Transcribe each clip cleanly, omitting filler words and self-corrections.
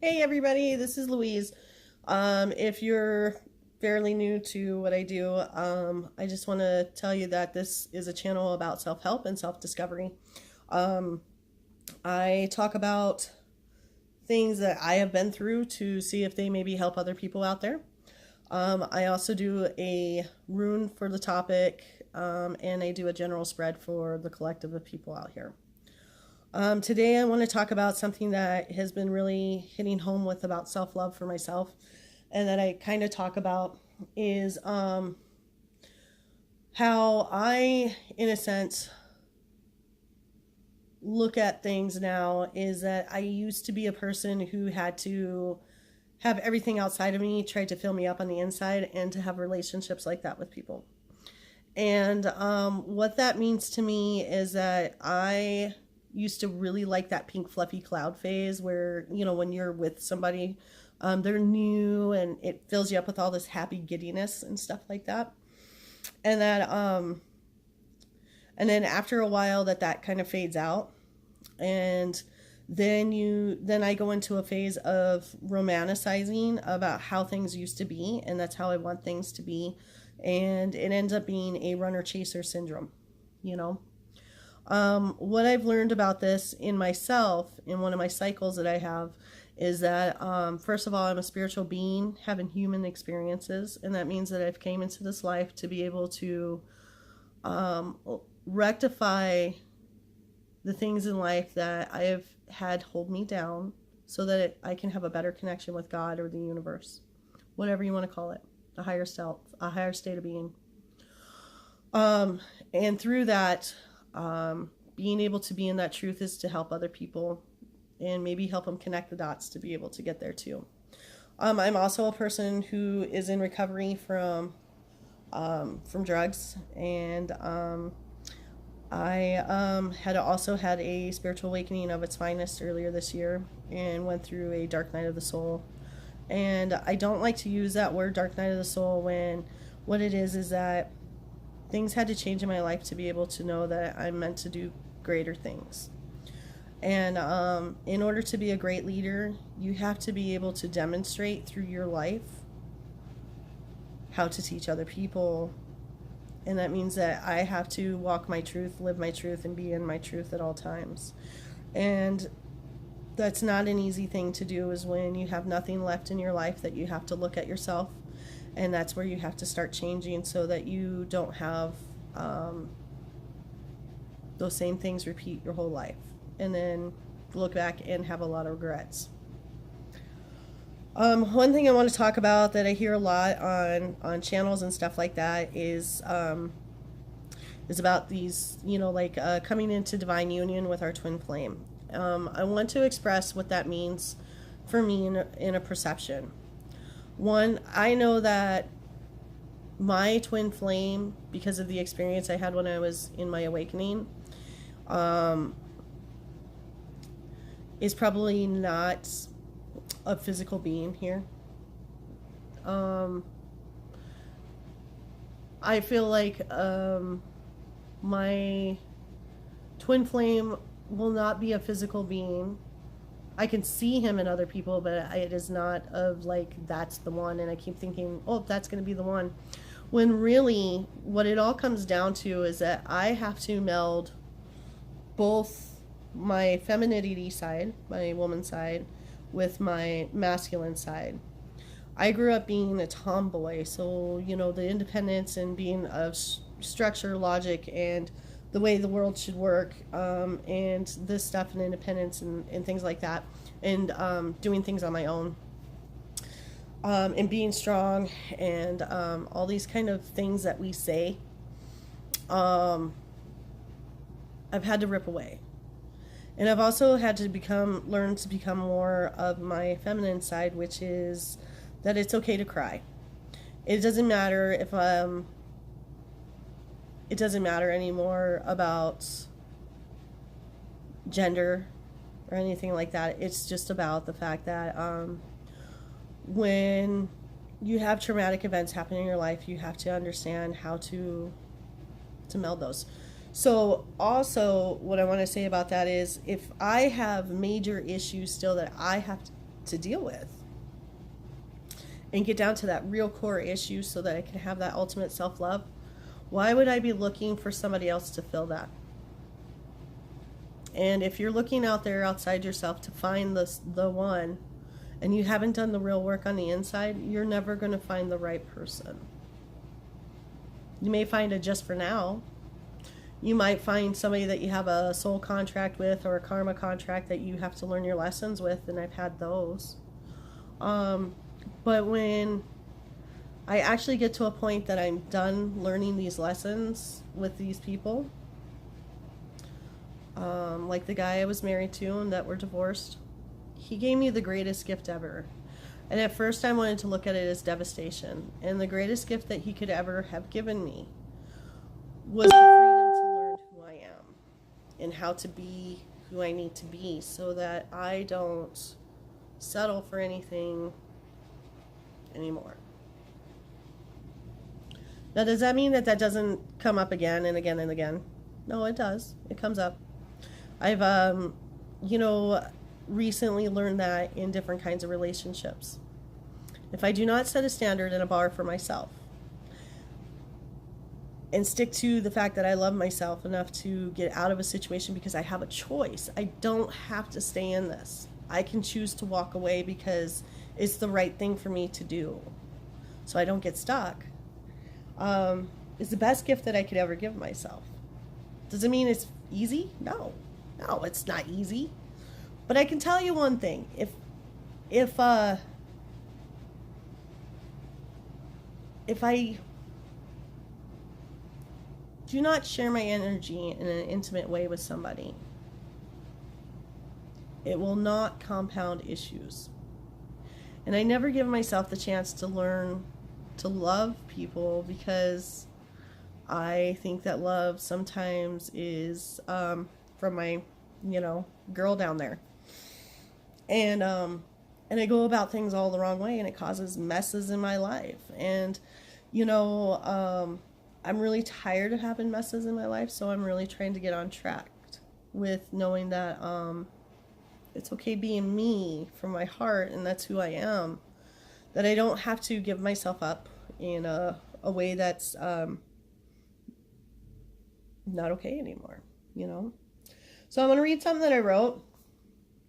Hey everybody, this is Louise. If you're fairly new to what I do, I just want to tell you that this is a channel about self-help and self-discovery. Um, I talk about things that I have been through to see if they maybe help other people out there. I also do a rune for the topic, and I do a general spread for the collective of people out here. Today, I want to talk about something that has been really hitting home with about self love for myself, and that I kind of talk about is how I, in a sense, look at things now. Is that I used to be a person who had to have everything outside of me tried to fill me up on the inside, and to have relationships like that with people. And what that means to me is that I used to really like that pink fluffy cloud phase where, when you're with somebody, they're new and it fills you up with all this happy giddiness and stuff like that. And and then after a while that kind of fades out. And then I go into a phase of romanticizing about how things used to be, and that's how I want things to be. And it ends up being a runner chaser syndrome, you know. What I've learned about this in myself, in one of my cycles that I have, is that first of all, I'm a spiritual being having human experiences, and that means that I've came into this life to be able to um, rectify the things in life that I have had hold me down, so that I can have a better connection with God or the universe, whatever you want to call it, a higher self, a higher state of being. Um, and through that, being able to be in that truth is to help other people and maybe help them connect the dots to be able to get there too. I'm also a person who is in recovery from drugs, and I had also had a spiritual awakening of its finest earlier this year, and went through a dark night of the soul. And I don't like to use that word dark night of the soul when what it is that things had to change in my life to be able to know that I'm meant to do greater things. And in order to be a great leader, you have to be able to demonstrate through your life how to teach other people. And that means that I have to walk my truth, live my truth, and be in my truth at all times. And that's not an easy thing to do, is when you have nothing left in your life that you have to look at yourself. And that's where you have to start changing, so that you don't have those same things repeat your whole life, and then look back and have a lot of regrets. One thing I want to talk about that I hear a lot on channels and stuff like that is about these, like coming into divine union with our twin flame. I want to express what that means for me in a perception. One, I know that my twin flame, because of the experience I had when I was in my awakening, um, is probably not a physical being here. Um, I feel like my twin flame will not be a physical being. I can see him in other people, but it is not of like that's the one. And I keep thinking, oh, that's going to be the one. When really, what it all comes down to is that I have to meld both my femininity side, my woman side, with my masculine side. I grew up being a tomboy, so the independence and being of structure, logic, and the way the world should work, and this stuff and independence and things like that, and doing things on my own, and being strong, and all these kind of things that we say, um, I've had to rip away. And I've also had to learn to become more of my feminine side, which is that it's okay to cry. It doesn't matter if it doesn't matter anymore about gender or anything like that. It's just about the fact that when you have traumatic events happen in your life, you have to understand how to meld those. So also what I want to say about that is, if I have major issues still that I have to deal with and get down to that real core issue so that I can have that ultimate self-love, why would I be looking for somebody else to fill that? And if you're looking out there outside yourself to find the one, and you haven't done the real work on the inside, you're never going to find the right person. You may find it just for now. You might find somebody that you have a soul contract with or a karma contract that you have to learn your lessons with, and I've had those. But when I actually get to a point that I'm done learning these lessons with these people, like the guy I was married to and that were divorced, he gave me the greatest gift ever. And at first I wanted to look at it as devastation. And the greatest gift that he could ever have given me was the freedom to learn who I am and how to be who I need to be so that I don't settle for anything anymore. Now, does that mean that that doesn't come up again and again and again? No, it does. It comes up. I've, recently learned that in different kinds of relationships. If I do not set a standard and a bar for myself and stick to the fact that I love myself enough to get out of a situation because I have a choice, I don't have to stay in this. I can choose to walk away because it's the right thing for me to do so I don't get stuck. It's the best gift that I could ever give myself. Does it mean it's easy? No, it's not easy. But I can tell you one thing. If I do not share my energy in an intimate way with somebody, it will not compound issues. And I never give myself the chance to learn to love people because I think that love sometimes is from my, girl down there. And I go about things all the wrong way, and it causes messes in my life. And, I'm really tired of having messes in my life, so I'm really trying to get on track with knowing that it's okay being me from my heart, and that's who I am. That I don't have to give myself up in a way that's not okay anymore, So I'm going to read something that I wrote.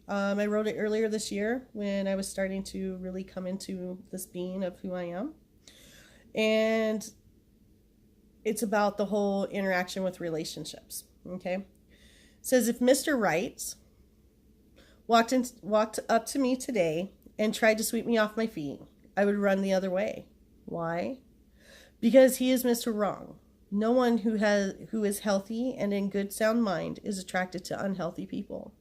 I wrote it earlier this year when I was starting to really come into this being of who I am. And it's about the whole interaction with relationships. Okay. It says, if Mr. Right walked up to me today and tried to sweep me off my feet, I would run the other way. Why? Because he is Mr. Wrong. No one who is healthy and in good sound mind is attracted to unhealthy people.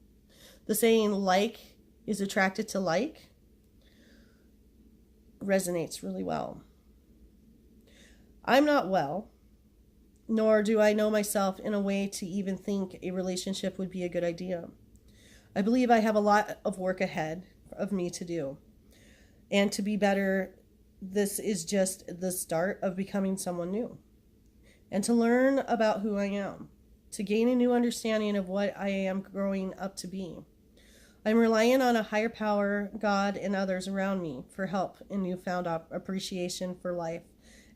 The saying, like is attracted to like, resonates really well. I'm not well, nor do I know myself in a way to even think a relationship would be a good idea. I believe I have a lot of work ahead of me to do. And to be better, this is just the start of becoming someone new. And to learn about who I am, to gain a new understanding of what I am growing up to be. I'm relying on a higher power, God, and others around me for help and newfound appreciation for life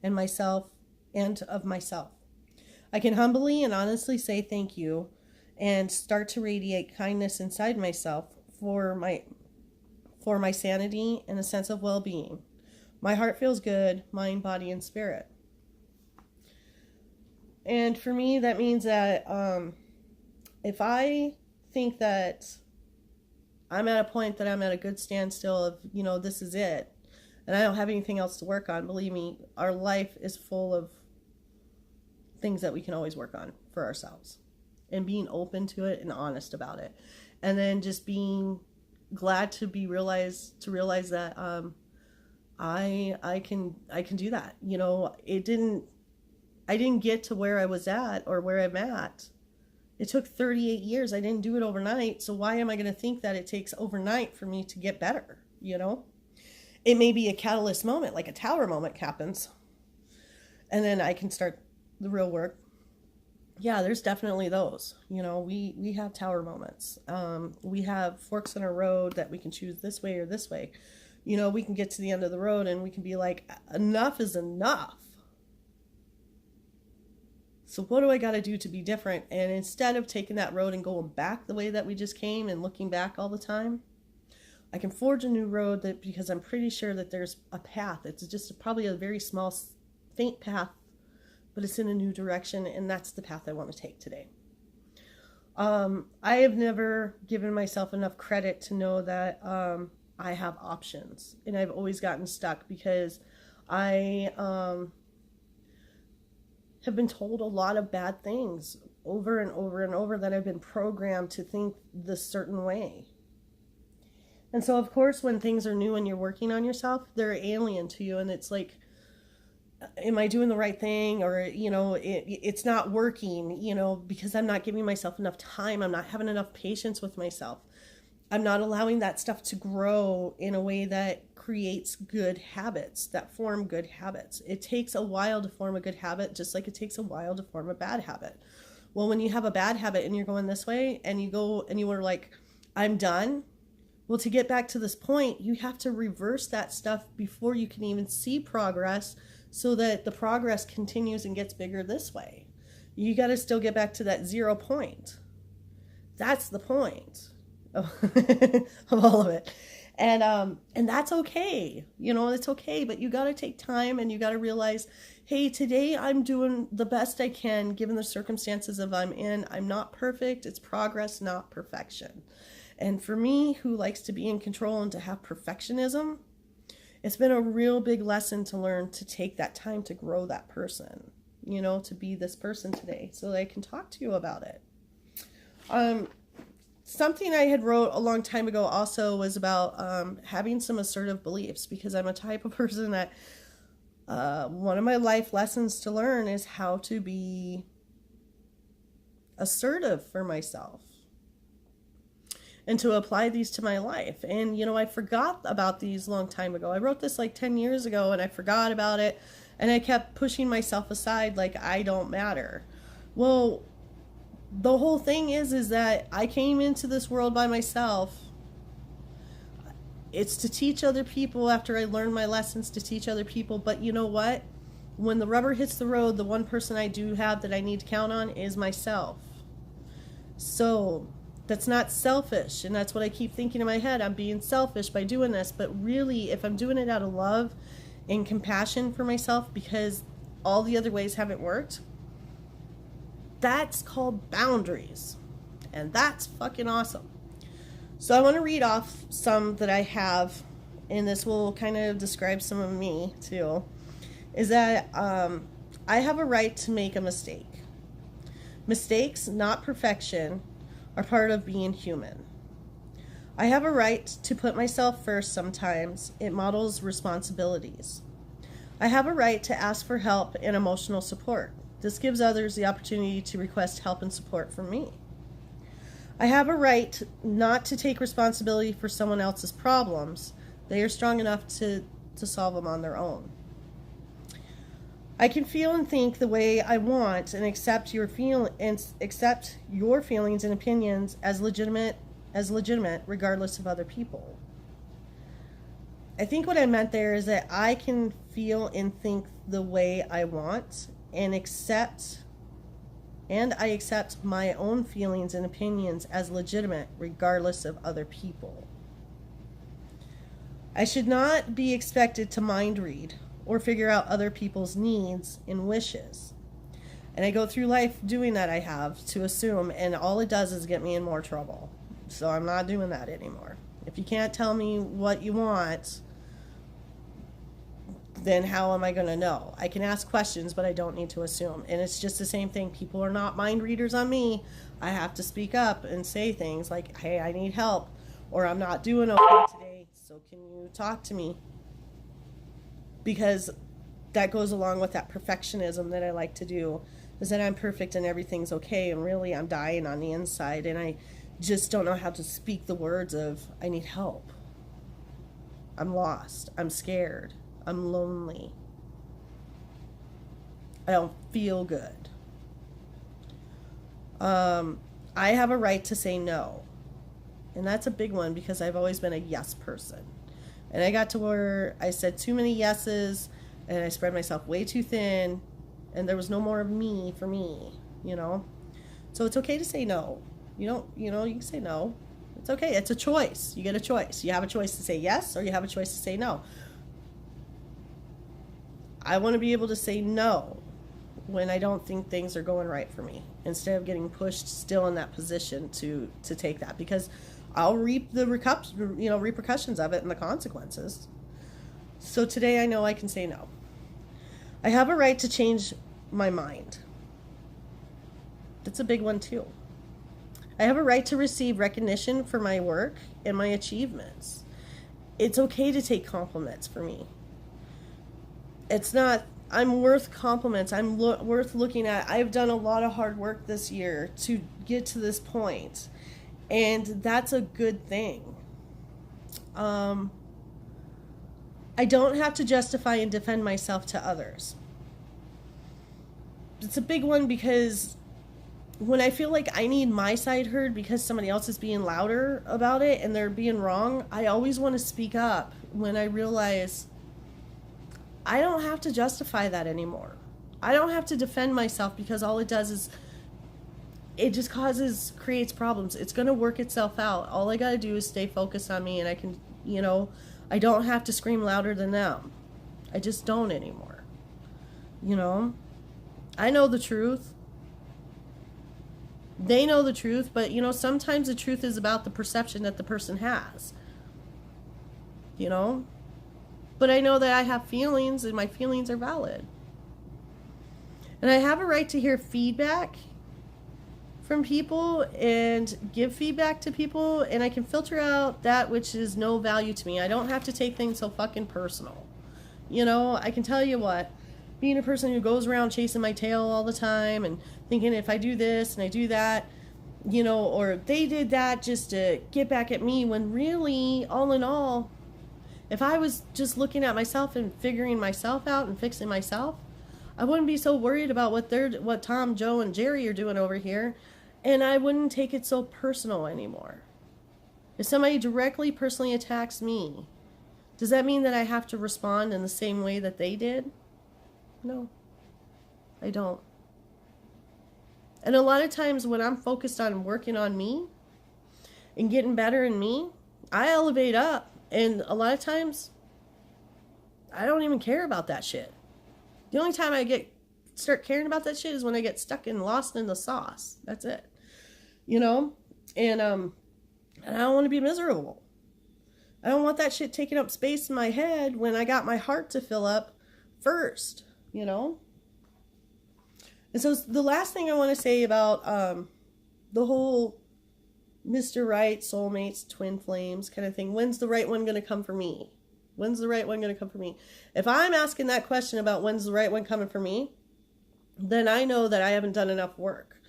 and myself and of myself. I can humbly and honestly say thank you and start to radiate kindness inside myself for my sanity and a sense of well-being. My heart feels good, mind, body, and spirit. And for me, that means that if I think that I'm at a point that I'm at a good standstill of, this is it, and I don't have anything else to work on, believe me, our life is full of things that we can always work on for ourselves. And being open to it and honest about it. And then just being glad to realize that I can do that. I didn't get to where I was at or where I'm at. It took 38 years. I didn't do it overnight. So why am I going to think that it takes overnight for me to get better? It may be a catalyst moment, like a tower moment happens. And then I can start the real work. Yeah, there's definitely those. You know, we have tower moments. We have forks in a road that we can choose this way or this way. You know, we can get to the end of the road and we can be like, enough is enough. So what do I got to do to be different? And instead of taking that road and going back the way that we just came and looking back all the time, I can forge a new road that because I'm pretty sure that there's a path. It's just probably a very small, faint path, but it's in a new direction, and that's the path I want to take today. I have never given myself enough credit to know that I have options, and I've always gotten stuck because I have been told a lot of bad things over and over and over that I've been programmed to think this certain way. And so, of course, when things are new and you're working on yourself, they're alien to you, and it's like, am I doing the right thing? Or, you know, it's not working, you know, because I'm not giving myself enough time. I'm not having enough patience with myself. I'm not allowing that stuff to grow in a way that creates good habits, that form good habits. It takes a while to form a good habit, just like it takes a while to form a bad habit. Well, when you have a bad habit and you're going this way and you go and you were like, I'm done. Well, to get back to this point, you have to reverse that stuff before you can even see progress, so that the progress continues and gets bigger this way. You got to still get back to that 0 point. That's the point of, of all of it. And that's okay. You know, it's okay, but you got to take time and you got to realize, hey, today I'm doing the best I can given the circumstances of I'm in. I'm not perfect. It's progress, not perfection. And for me, who likes to be in control and to have perfectionism, it's been a real big lesson to learn to take that time to grow that person, you know, to be this person today so that I can talk to you about it. Something I had wrote a long time ago also was about having some assertive beliefs, because I'm a type of person that one of my life lessons to learn is how to be assertive for myself and to apply these to my life. And, you know, I forgot about these a long time ago. I wrote this like 10 years ago and I forgot about it. And I kept pushing myself aside like I don't matter. Well, the whole thing is that I came into this world by myself. It's to teach other people after I learned my lessons, to teach other people. But you know what? When the rubber hits the road, the one person I do have that I need to count on is myself. So that's not selfish, and that's what I keep thinking in my head. I'm being selfish by doing this, but really, if I'm doing it out of love and compassion for myself because all the other ways haven't worked, that's called boundaries, and that's fucking awesome. So I want to read off some that I have, and this will kind of describe some of me too, is that I have a right to make a mistake. Mistakes, not perfection, are part of being human. I have a right to put myself first sometimes. It models responsibilities. I have a right to ask for help and emotional support. This gives others the opportunity to request help and support from me. I have a right not to take responsibility for someone else's problems. They are strong enough to solve them on their own. I can feel and think the way I want and accept your feelings and opinions as legitimate regardless of other people. I think what I meant there is that I can feel and think the way I want and I accept my own feelings and opinions as legitimate regardless of other people. I should not be expected to mind read or figure out other people's needs and wishes. And I go through life doing that, I have to assume, and all it does is get me in more trouble. So I'm not doing that anymore. If you can't tell me what you want, then how am I going to know? I can ask questions, but I don't need to assume. And it's just the same thing. People are not mind readers on me. I have to speak up and say things like, hey, I need help, or I'm not doing okay today, so can you talk to me? Because that goes along with that perfectionism that I like to do, is that I'm perfect and everything's okay, and really I'm dying on the inside, and I just don't know how to speak the words of, I need help. I'm lost. I'm scared. I'm lonely. I don't feel good. I have a right to say no. And that's a big one because I've always been a yes person. And I got to where I said too many yeses and I spread myself way too thin and there was no more of me for me, you know? So it's okay to say no. You can say no. It's okay. It's a choice. You get a choice. You have a choice to say yes or you have a choice to say no. I want to be able to say no when I don't think things are going right for me instead of getting pushed still in that position to take that, because I'll reap the repercussions of it and the consequences. So today I know I can say no. I have a right to change my mind. That's a big one too. I have a right to receive recognition for my work and my achievements. It's okay to take compliments for me. It's not, I'm worth compliments. I'm worth looking at. I've done a lot of hard work this year to get to this point. And that's a good thing. I don't have to justify and defend myself to others. It's a big one because when I feel like I need my side heard because somebody else is being louder about it and they're being wrong, I always want to speak up when I realize I don't have to justify that anymore. I don't have to defend myself because all it does is it just creates problems. It's going to work itself out. All I got to do is stay focused on me and I can, I don't have to scream louder than them. I just don't anymore. I know the truth. They know the truth, but sometimes the truth is about the perception that the person has. But I know that I have feelings and my feelings are valid. And I have a right to hear feedback from people and give feedback to people, and I can filter out that which is no value to me. I don't have to take things so fucking personal. I can tell you what, being a person who goes around chasing my tail all the time and thinking if I do this and I do that, or they did that just to get back at me, when really, all in all, if I was just looking at myself and figuring myself out and fixing myself, I wouldn't be so worried about what Tom, Joe, and Jerry are doing over here, and I wouldn't take it so personal anymore. If somebody directly personally attacks me, does that mean that I have to respond in the same way that they did? No, I don't. And a lot of times when I'm focused on working on me and getting better in me, I elevate up. And a lot of times, I don't even care about that shit. The only time I start caring about that shit is when I get stuck and lost in the sauce. That's it. And I don't want to be miserable. I don't want that shit taking up space in my head when I got my heart to fill up first, And so the last thing I want to say about the whole Mr. Right, soulmates, twin flames kind of thing. When's the right one going to come for me? When's the right one going to come for me? If I'm asking that question about when's the right one coming for me, then I know that I haven't done enough work.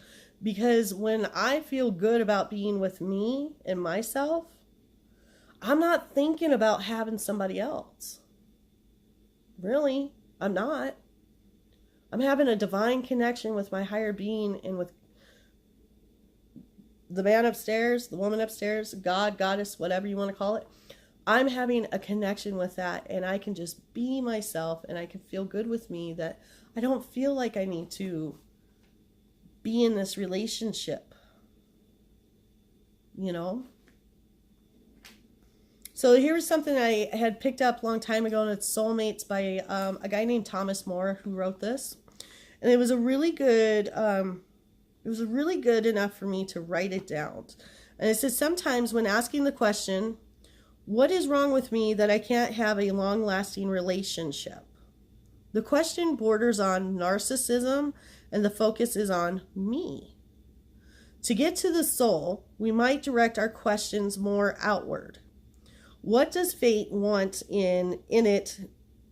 Because when I feel good about being with me and myself, I'm not thinking about having somebody else. Really, I'm not. I'm having a divine connection with my higher being and with the man upstairs, the woman upstairs, God, goddess, whatever you want to call it. I'm having a connection with that, and I can just be myself, and I can feel good with me that I don't feel like I need to be in this relationship. So here's something I had picked up a long time ago, and it's Soulmates by a guy named Thomas More who wrote this. And it was really good enough for me to write it down. And it says, sometimes when asking the question, what is wrong with me that I can't have a long-lasting relationship? The question borders on narcissism, and the focus is on me. To get to the soul, we might direct our questions more outward. What does fate want in it?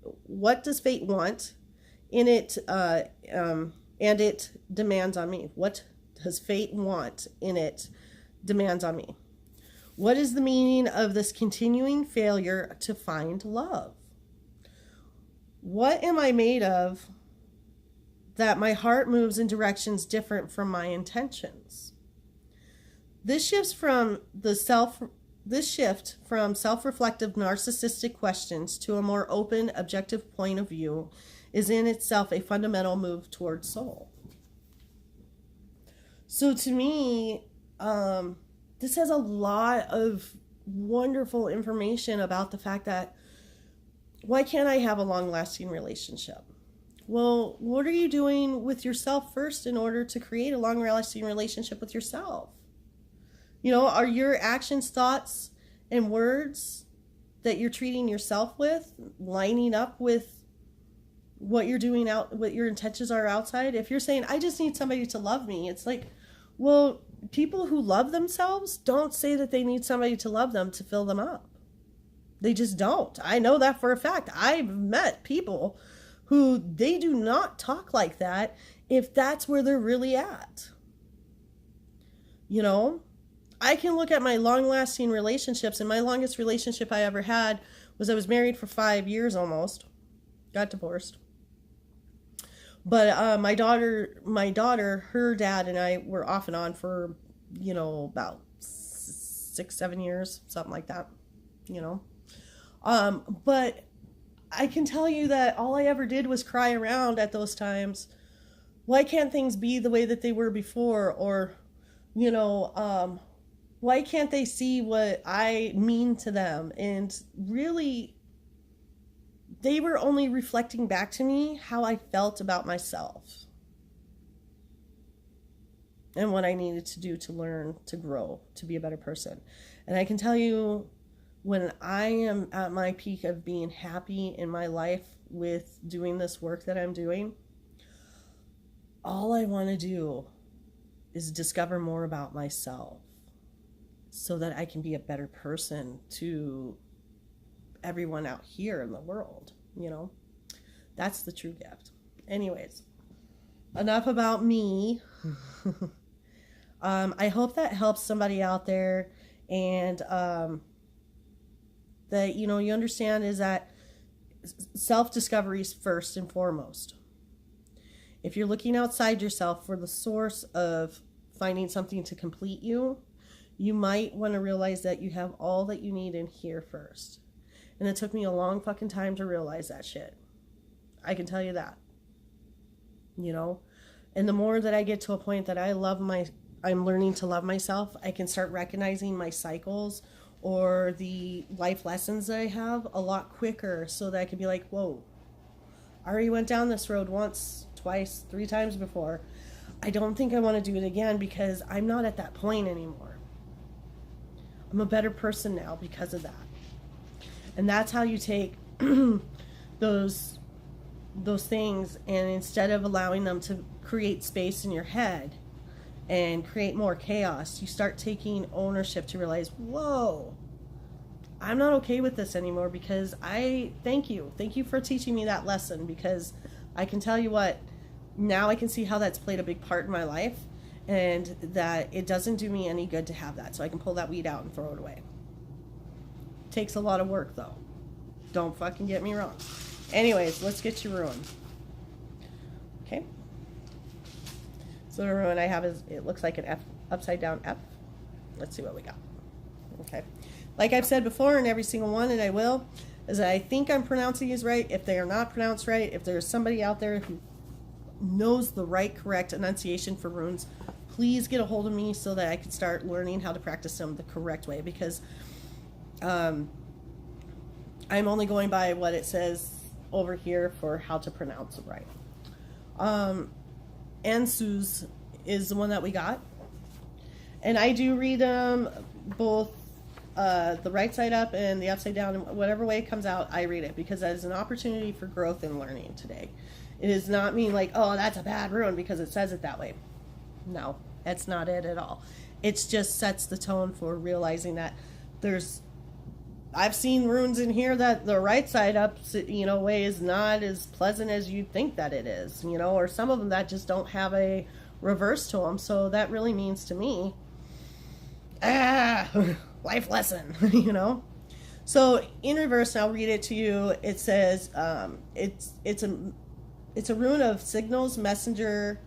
What does fate want in it? And it demands on me. What does fate want in it? Demands on me. What is the meaning of this continuing failure to find love? What am I made of that my heart moves in directions different from my intentions. This shift from self-reflective narcissistic questions to a more open, objective point of view is in itself a fundamental move towards soul. So to me, this has a lot of wonderful information about the fact that why can't I have a long-lasting relationship? Well, what are you doing with yourself first in order to create a long-lasting relationship with yourself? You know, are your actions, thoughts, and words that you're treating yourself with lining up with what you're doing out, what your intentions are outside? If you're saying, I just need somebody to love me, it's like, well, people who love themselves don't say that they need somebody to love them to fill them up. They just don't. I know that for a fact. I've met people who they do not talk like that if that's where they're really at. You know, I can look at my long-lasting relationships, and my longest relationship I ever had was I was married for 5 years almost, got divorced. But my daughter, her dad and I were off and on for, you know, about 6-7 years, something like that, you know. But I can tell you that all I ever did was cry around at those times. Why can't things be the way that they were before? Or, you know, why can't they see what I mean to them? And really, they were only reflecting back to me how I felt about myself and what I needed to do to learn, to grow, to be a better person. And I can tell you, when I am at my peak of being happy in my life with doing this work that I'm doing, all I want to do is discover more about myself so that I can be a better person to everyone out here in the world, you know. That's the true gift. Anyways, enough about me. I hope that helps somebody out there, and that, you know, you understand is that self-discovery is first and foremost. If you're looking outside yourself for the source of finding something to complete you, you might want to realize that you have all that you need in here first. And it took me a long fucking time to realize that shit. I can tell you that. You know? And the more that I get to a point that I'm learning to love myself, I can start recognizing my cycles or the life lessons that I have a lot quicker, so that I can be like, whoa, I already went down this road once, twice, 3 times before. I don't think I want to do it again because I'm not at that point anymore. I'm a better person now because of that. And that's how you take those things, and instead of allowing them to create space in your head and create more chaos, you start taking ownership to realize, whoa, I'm not okay with this anymore, because thank you for teaching me that lesson, because I can tell you what, now I can see how that's played a big part in my life, and that it doesn't do me any good to have that, so I can pull that weed out and throw it away. Takes a lot of work though. Don't fucking get me wrong. Anyways, let's get you ruined. Okay. So the ruin I have is, it looks like an F, upside down F. Let's see what we got. Okay. Like I've said before in every single one, and I will, is that I think I'm pronouncing these right. If they are not pronounced right, if there's somebody out there who knows the right, correct enunciation for runes, please get a hold of me so that I can start learning how to practice them the correct way, because I'm only going by what it says over here for how to pronounce it right. Ansuz is the one that we got, and I do read them both the right side up and the upside down, and whatever way it comes out, I read it, because that is an opportunity for growth and learning today. It does not mean like, oh, that's a bad rune because it says it that way. No, that's not it at all. It just sets the tone for realizing that I've seen runes in here that the right side up, you know, way is not as pleasant as you'd think that it is, you know, or some of them that just don't have a reverse to them. So that really means to me, life lesson, you know. So in reverse, and I'll read it to you. It says, it's it's a rune of signals, messenger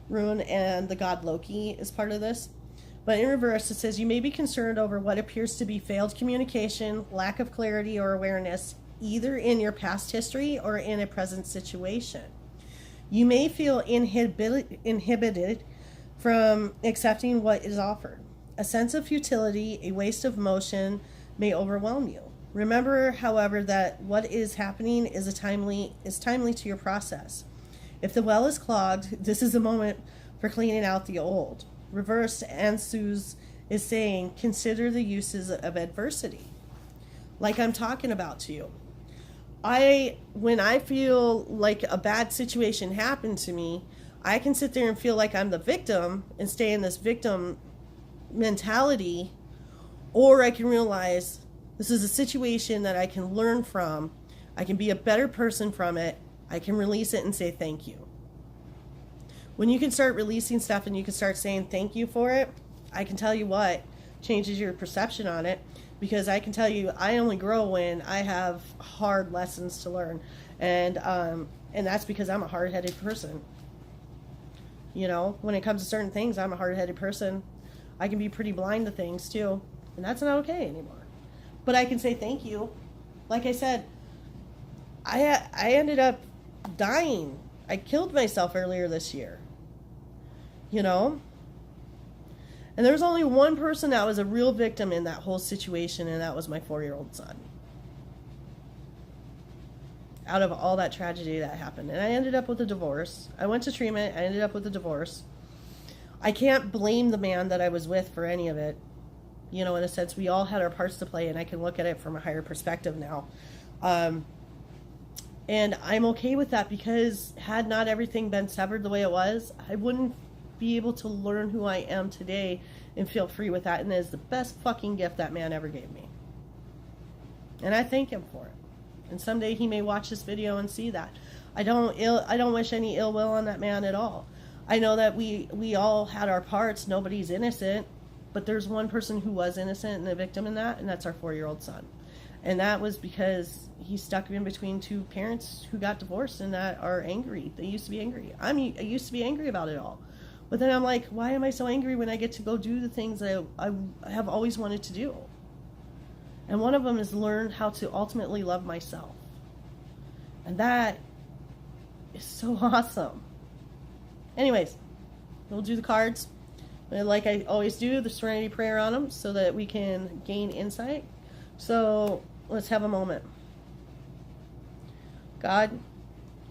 rune, and the god Loki is part of this. But in reverse, it says you may be concerned over what appears to be failed communication, lack of clarity or awareness, either in your past history or in a present situation. You may feel inhibited from accepting what is offered. A sense of futility, a waste of motion may overwhelm you. Remember, however, that what is happening is timely to your process. If the well is clogged, this is a moment for cleaning out the old. Reverse, Ansuz is saying, consider the uses of adversity. Like I'm talking about to you. When I feel like a bad situation happened to me, I can sit there and feel like I'm the victim and stay in this victim mentality, or I can realize this is a situation that I can learn from. I can be a better person from it. I can release it and say thank you. When you can start releasing stuff and you can start saying thank you for it, I can tell you what changes your perception on it, because I can tell you I only grow when I have hard lessons to learn, and that's because I'm a hard-headed person. You know, when it comes to certain things, I'm a hard-headed person. I can be pretty blind to things too, and that's not okay anymore. But I can say thank you. Like I said, I ended up dying. I killed myself earlier this year. You know? And there was only one person that was a real victim in that whole situation, and that was my 4-year-old son. Out of all that tragedy that happened. And I ended up with a divorce. I went to treatment. I ended up with a divorce. I can't blame the man that I was with for any of it. You know, in a sense, we all had our parts to play, and I can look at it from a higher perspective now. And I'm okay with that, because had not everything been severed the way it was, I wouldn't be able to learn who I am today and feel free with that. And it is the best fucking gift that man ever gave me. And I thank him for it. And someday he may watch this video and see that. I don't wish any ill will on that man at all. I know that we all had our parts. Nobody's innocent. But there's one person who was innocent and a victim in that, and that's our 4-year-old son. And that was because he stuck in between two parents who got divorced and that are angry. They used to be angry. I used to be angry about it all. But then I'm like, why am I so angry when I get to go do the things that I have always wanted to do? And one of them is learn how to ultimately love myself. And that is so awesome. Anyways, we'll do the cards. Like I always do, the Serenity Prayer on them so that we can gain insight. So let's have a moment. God,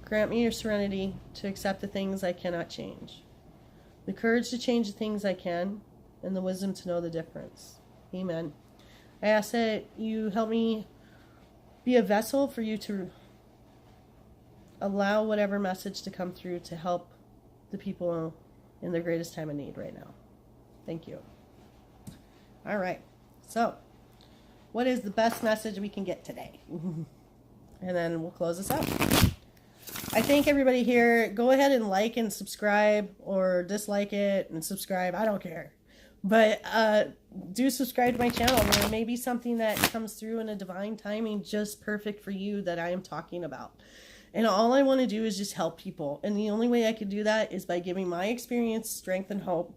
grant me your serenity to accept the things I cannot change, the courage to change the things I can, and the wisdom to know the difference. Amen. I ask that you help me be a vessel for you to allow whatever message to come through to help the people in their greatest time of need right now. Thank you. All right. So, what is the best message we can get today? And then we'll close this out. I thank everybody here. Go ahead and like and subscribe, or dislike it and subscribe. I don't care. But do subscribe to my channel. There may be something that comes through in a divine timing just perfect for you that I am talking about. And all I want to do is just help people. And the only way I can do that is by giving my experience, strength, and hope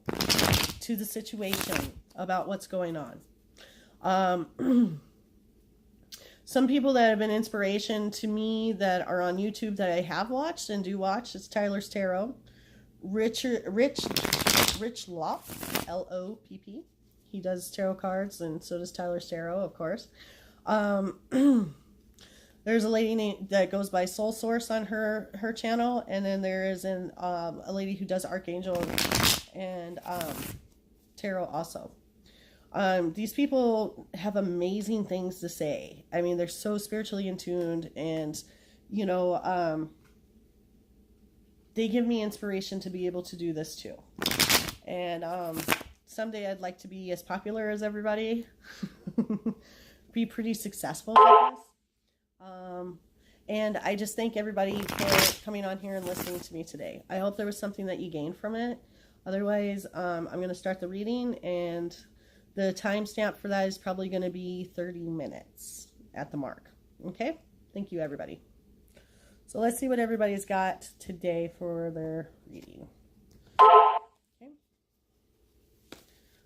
to the situation about what's going on. Some people that have been inspiration to me that are on YouTube that I have watched and do watch is Tyler's Tarot. Rich Lopp, L-O-P-P. He does tarot cards, and so does Tyler's Tarot, of course. There's a lady that goes by Soul Source on her channel, and then there is a lady who does Archangel and Tarot also. These people have amazing things to say. I mean, they're so spiritually in tuned, and you know, they give me inspiration to be able to do this too. And someday I'd like to be as popular as everybody, be pretty successful with this. And I just thank everybody for coming on here and listening to me today. I hope there was something that you gained from it. Otherwise, I'm going to start the reading, and the timestamp for that is probably going to be 30 minutes at the mark. Okay? Thank you, everybody. So let's see what everybody's got today for their reading. Okay.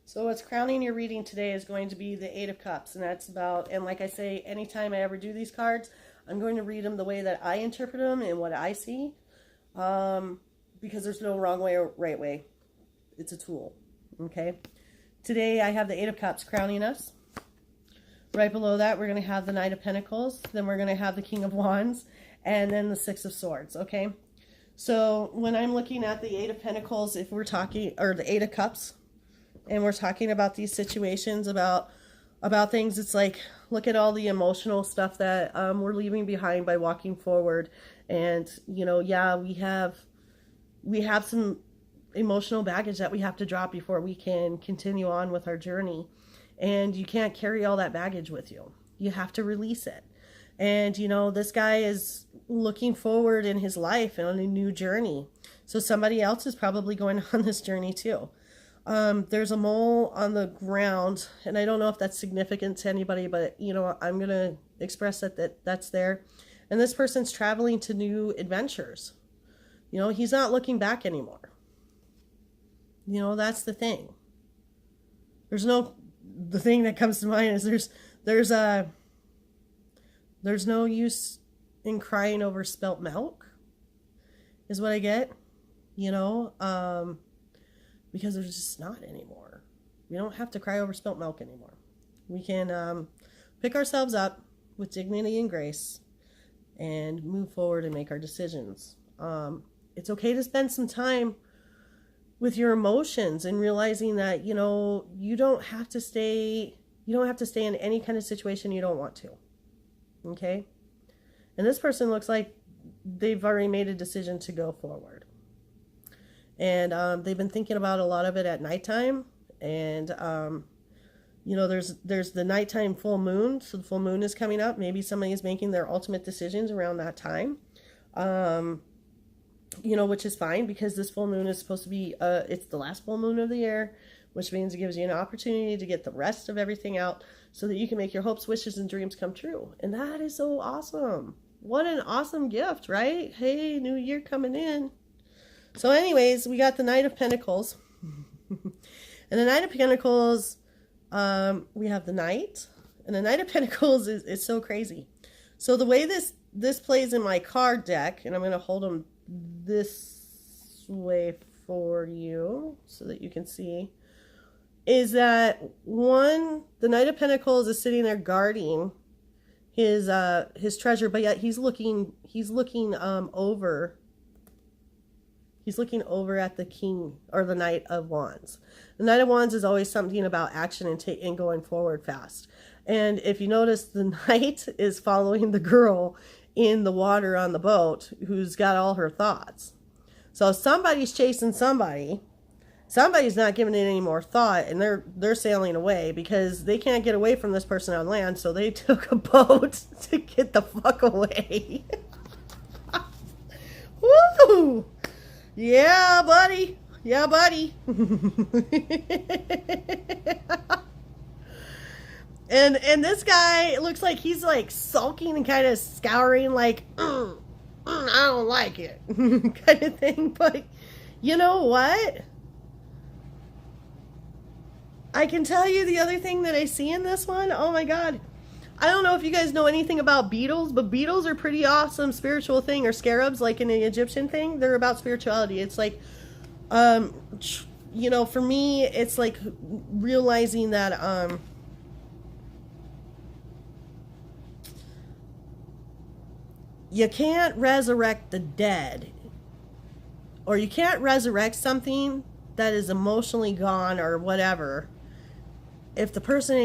So what's crowning your reading today is going to be the Eight of Cups. And that's about, and like I say, anytime I ever do these cards, I'm going to read them the way that I interpret them and what I see. Because there's no wrong way or right way. It's a tool. Okay. Today I have the Eight of Cups crowning us. Right below that, we're going to have the Knight of Pentacles. Then we're going to have the King of Wands. And then the Six of Swords. Okay. So when I'm looking at the Eight of Pentacles, if we're talking, or the Eight of Cups, and we're talking about these situations, about things, it's like, look at all the emotional stuff that we're leaving behind by walking forward. And, you know, yeah, we have some emotional baggage that we have to drop before we can continue on with our journey. And you can't carry all that baggage with you. You have to release it. And, you know, this guy is looking forward in his life and on a new journey. So somebody else is probably going on this journey too. There's a mole on the ground, and I don't know if that's significant to anybody, but, you know, I'm going to express that's there. And this person's traveling to new adventures. You know, he's not looking back anymore. You know, that's the thing. The thing that comes to mind is there's no use in crying over spilt milk, is what I get, you know, because there's just not anymore. We don't have to cry over spilt milk anymore. We can pick ourselves up with dignity and grace and move forward and make our decisions. It's okay to spend some time with your emotions and realizing that, you know, you don't have to stay in any kind of situation you don't want to. Okay? And this person looks like they've already made a decision to go forward. And they've been thinking about a lot of it at nighttime. And, you know, there's the nighttime full moon. So the full moon is coming up. Maybe somebody is making their ultimate decisions around that time. You know, which is fine, because this full moon is supposed to be, it's the last full moon of the year, which means it gives you an opportunity to get the rest of everything out so that you can make your hopes, wishes, and dreams come true. And that is so awesome. What an awesome gift, right? Hey, new year coming in. So anyways, we got the Knight of Pentacles. And the Knight of Pentacles, we have the Knight. And the Knight of Pentacles is so crazy. So the way this plays in my card deck, and I'm going to hold them this way for you so that you can see, is that the Knight of Pentacles is sitting there guarding his treasure, but yet he's looking over at the King, or the Knight of Wands. The Knight of Wands is always something about action and going forward fast. And if you notice, the Knight is following the girl in the water on the boat who's got all her thoughts. So somebody's chasing somebody. Somebody's not giving it any more thought, and they're sailing away because they can't get away from this person on land, so they took a boat to get the fuck away. Woo! Yeah, buddy. Yeah, buddy. And this guy looks like he's like sulking and kind of scouring, like, I don't like it, kind of thing. But you know what? I can tell you the other thing that I see in this one. Oh my God. I don't know if you guys know anything about beetles, but beetles are pretty awesome spiritual thing, or scarabs, like in the Egyptian thing. They're about spirituality. It's like, you know, for me, it's like realizing that, you can't resurrect the dead, or you can't resurrect something that is emotionally gone or whatever if the person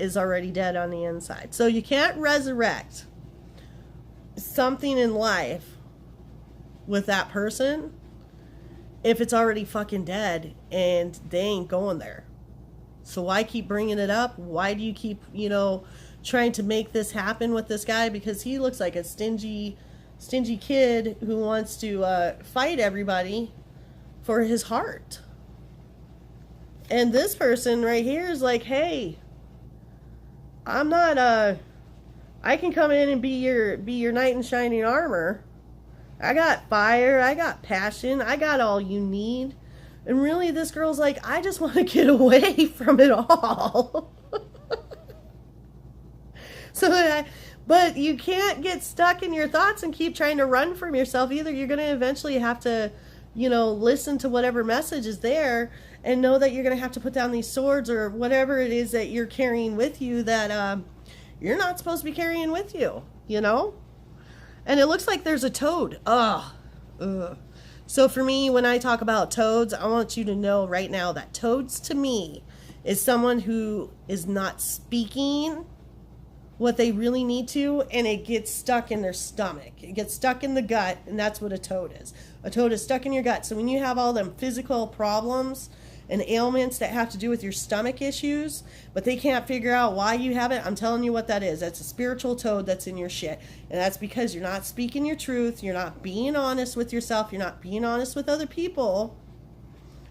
is already dead on the inside. So you can't resurrect something in life with that person if it's already fucking dead and they ain't going there. So why keep bringing it up? Why do you keep, you know, trying to make this happen with this guy? Because he looks like a stingy kid who wants to fight everybody for his heart. And this person right here is like, hey, I'm not I can come in and be your knight in shining armor, I got fire. I got passion. I got all you need. And really, this girl's like, I just want to get away from it all. But you can't get stuck in your thoughts and keep trying to run from yourself either. You're going to eventually have to, listen to whatever message is there and know that you're going to have to put down these swords or whatever it is that you're carrying with you that you're not supposed to be carrying with you, And it looks like there's a toad. Ugh. So for me, when I talk about toads, I want you to know right now that toads to me is someone who is not speaking what they really need to, and it gets stuck in their stomach. It gets stuck in the gut, and that's what a toad is. A toad is stuck in your gut. So when you have all them physical problems and ailments that have to do with your stomach issues, but they can't figure out why you have it, I'm telling you what that is. That's a spiritual toad that's in your shit. And that's because you're not speaking your truth, you're not being honest with yourself, you're not being honest with other people,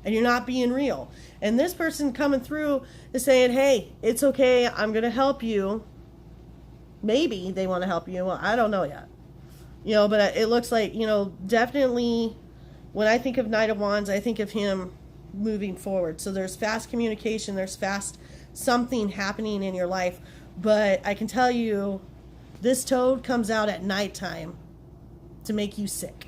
and you're not being real. And this person coming through is saying, hey, it's okay, I'm going to help you. Maybe they want to help you. I don't know yet. But it looks like, definitely when I think of Knight of Wands, I think of him moving forward. So there's fast communication, there's fast something happening in your life. But I can tell you, this toad comes out at nighttime to make you sick.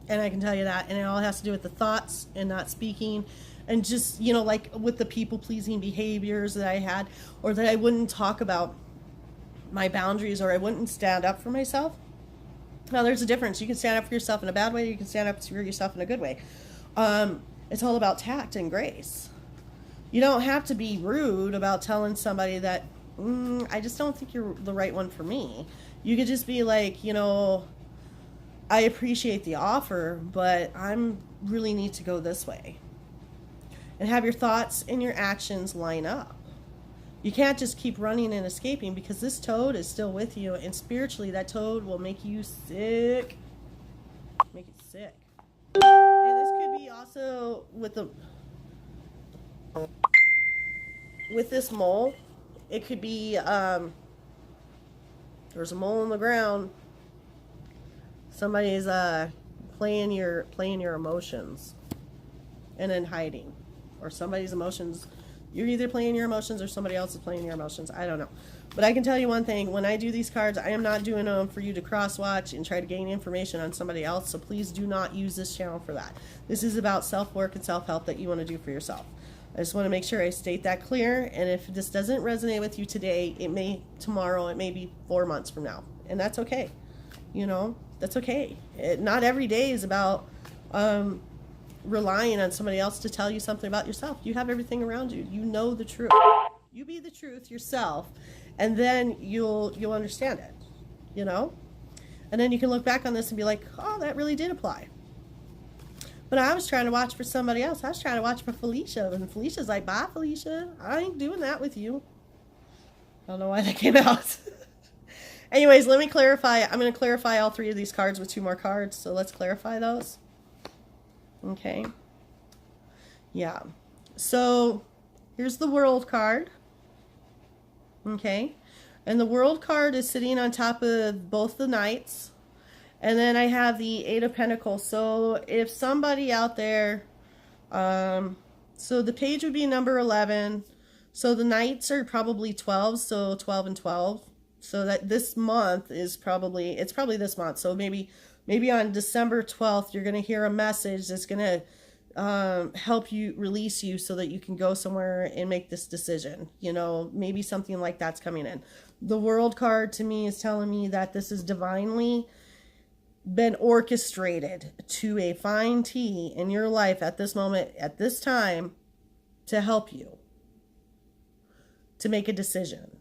And I can tell you that. And it all has to do with the thoughts and not speaking. And just, like with the people-pleasing behaviors that I had, or that I wouldn't talk about my boundaries, or I wouldn't stand up for myself. Now, there's a difference. You can stand up for yourself in a bad way, you can stand up for yourself in a good way. It's all about tact and grace. You don't have to be rude about telling somebody that, I just don't think you're the right one for me. You could just be like, I appreciate the offer, but I'm really need to go this way. And have your thoughts and your actions line up. You can't just keep running and escaping, because this toad is still with you, and spiritually that toad will make you sick. Make it sick. And this could be also with this mole. It could be there's a mole on the ground. Somebody's playing your emotions and then hiding. Or somebody's emotions, you're either playing your emotions or somebody else is playing your emotions. I don't know. But I can tell you one thing. When I do these cards, I am not doing them for you to cross-watch and try to gain information on somebody else. So please do not use this channel for that. This is about self-work and self-help that you want to do for yourself. I just want to make sure I state that clear. And if this doesn't resonate with you today, it may tomorrow, it may be 4 months from now. And that's okay. That's okay. Not every day is about relying on somebody else to tell you something about yourself. You have everything around you. You know the truth. You be the truth yourself, and then you'll understand it, And then you can look back on this and be like, oh, that really did apply. But I was trying to watch for somebody else. I was trying to watch for Felicia, and Felicia's like, bye, Felicia. I ain't doing that with you. I don't know why that came out. Anyways, let me clarify. I'm going to clarify all 3 of these cards with 2 more cards. So let's clarify those. Okay. Yeah. So here's the World card. Okay. And the World card is sitting on top of both the Knights. And then I have the 8 of Pentacles. So if somebody out there, so the page would be number 11. So the Knights are probably 12. So 12 and 12. So that this month is probably, it's probably this month. So maybe on December 12th, you're going to hear a message that's going to help you, release you so that you can go somewhere and make this decision. Maybe something like that's coming in. The World card to me is telling me that this is divinely been orchestrated to a fine T in your life at this moment, at this time, to help you to make a decision.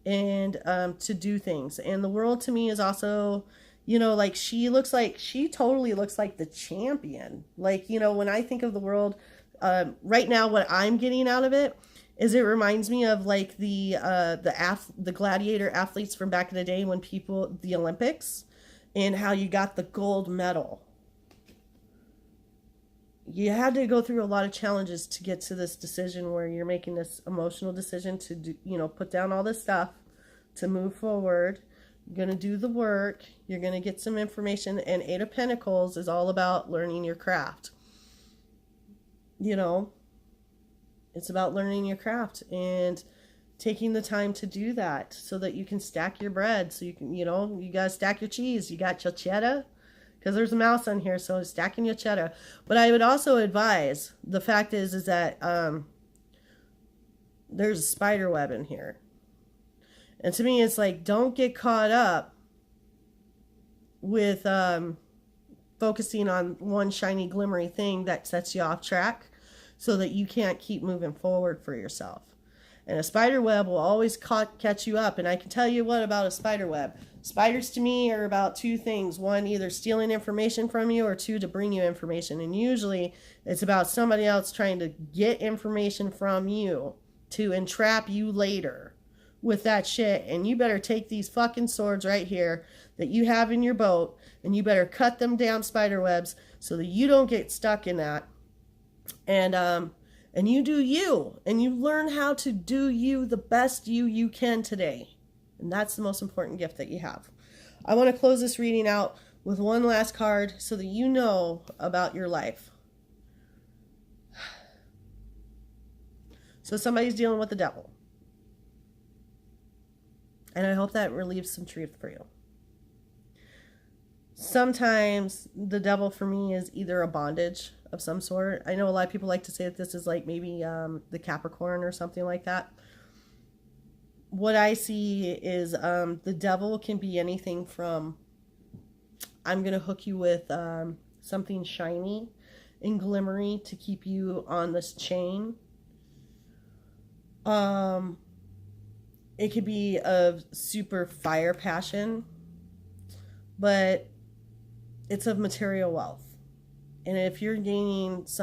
And to do things. And the World to me is also, like she totally looks like the champion. Like, when I think of the World, right now what I'm getting out of it is it reminds me of like the gladiator athletes from back in the day when the Olympics, and how you got the gold medal. You had to go through a lot of challenges to get to this decision where you're making this emotional decision to do, put down all this stuff to move forward. You're going to do the work. You're going to get some information. And Eight of Pentacles is all about learning your craft. You know, it's about learning your craft and taking the time to do that so that you can stack your bread. So you can, you know, you got to stack your cheese. You got your cheddar. Because there's a mouse on here, so stacking your cheddar. But I would also advise, the fact is that there's a spider web in here. And to me, it's like, don't get caught up with focusing on one shiny, glimmery thing that sets you off track so that you can't keep moving forward for yourself. And a spider web will always catch you up. And I can tell you what about a spider web. Spiders to me are about two things. One, either stealing information from you, or two, to bring you information. And usually it's about somebody else trying to get information from you to entrap you later with that shit. And you better take these fucking swords right here that you have in your boat, and you better cut them down, spider webs, so that you don't get stuck in that. And you do you, and you learn how to do you the best you can today. And that's the most important gift that you have. I want to close this reading out with one last card so that you know about your life. So somebody's dealing with the devil. And I hope that relieves some truth for you. Sometimes the devil for me is either a bondage of some sort. I know a lot of people like to say that this is like maybe the Capricorn or something like that. What I see is the devil can be anything from, I'm going to hook you with something shiny and glimmery to keep you on this chain. It could be of super fire passion, but it's of material wealth. And if you're gaining some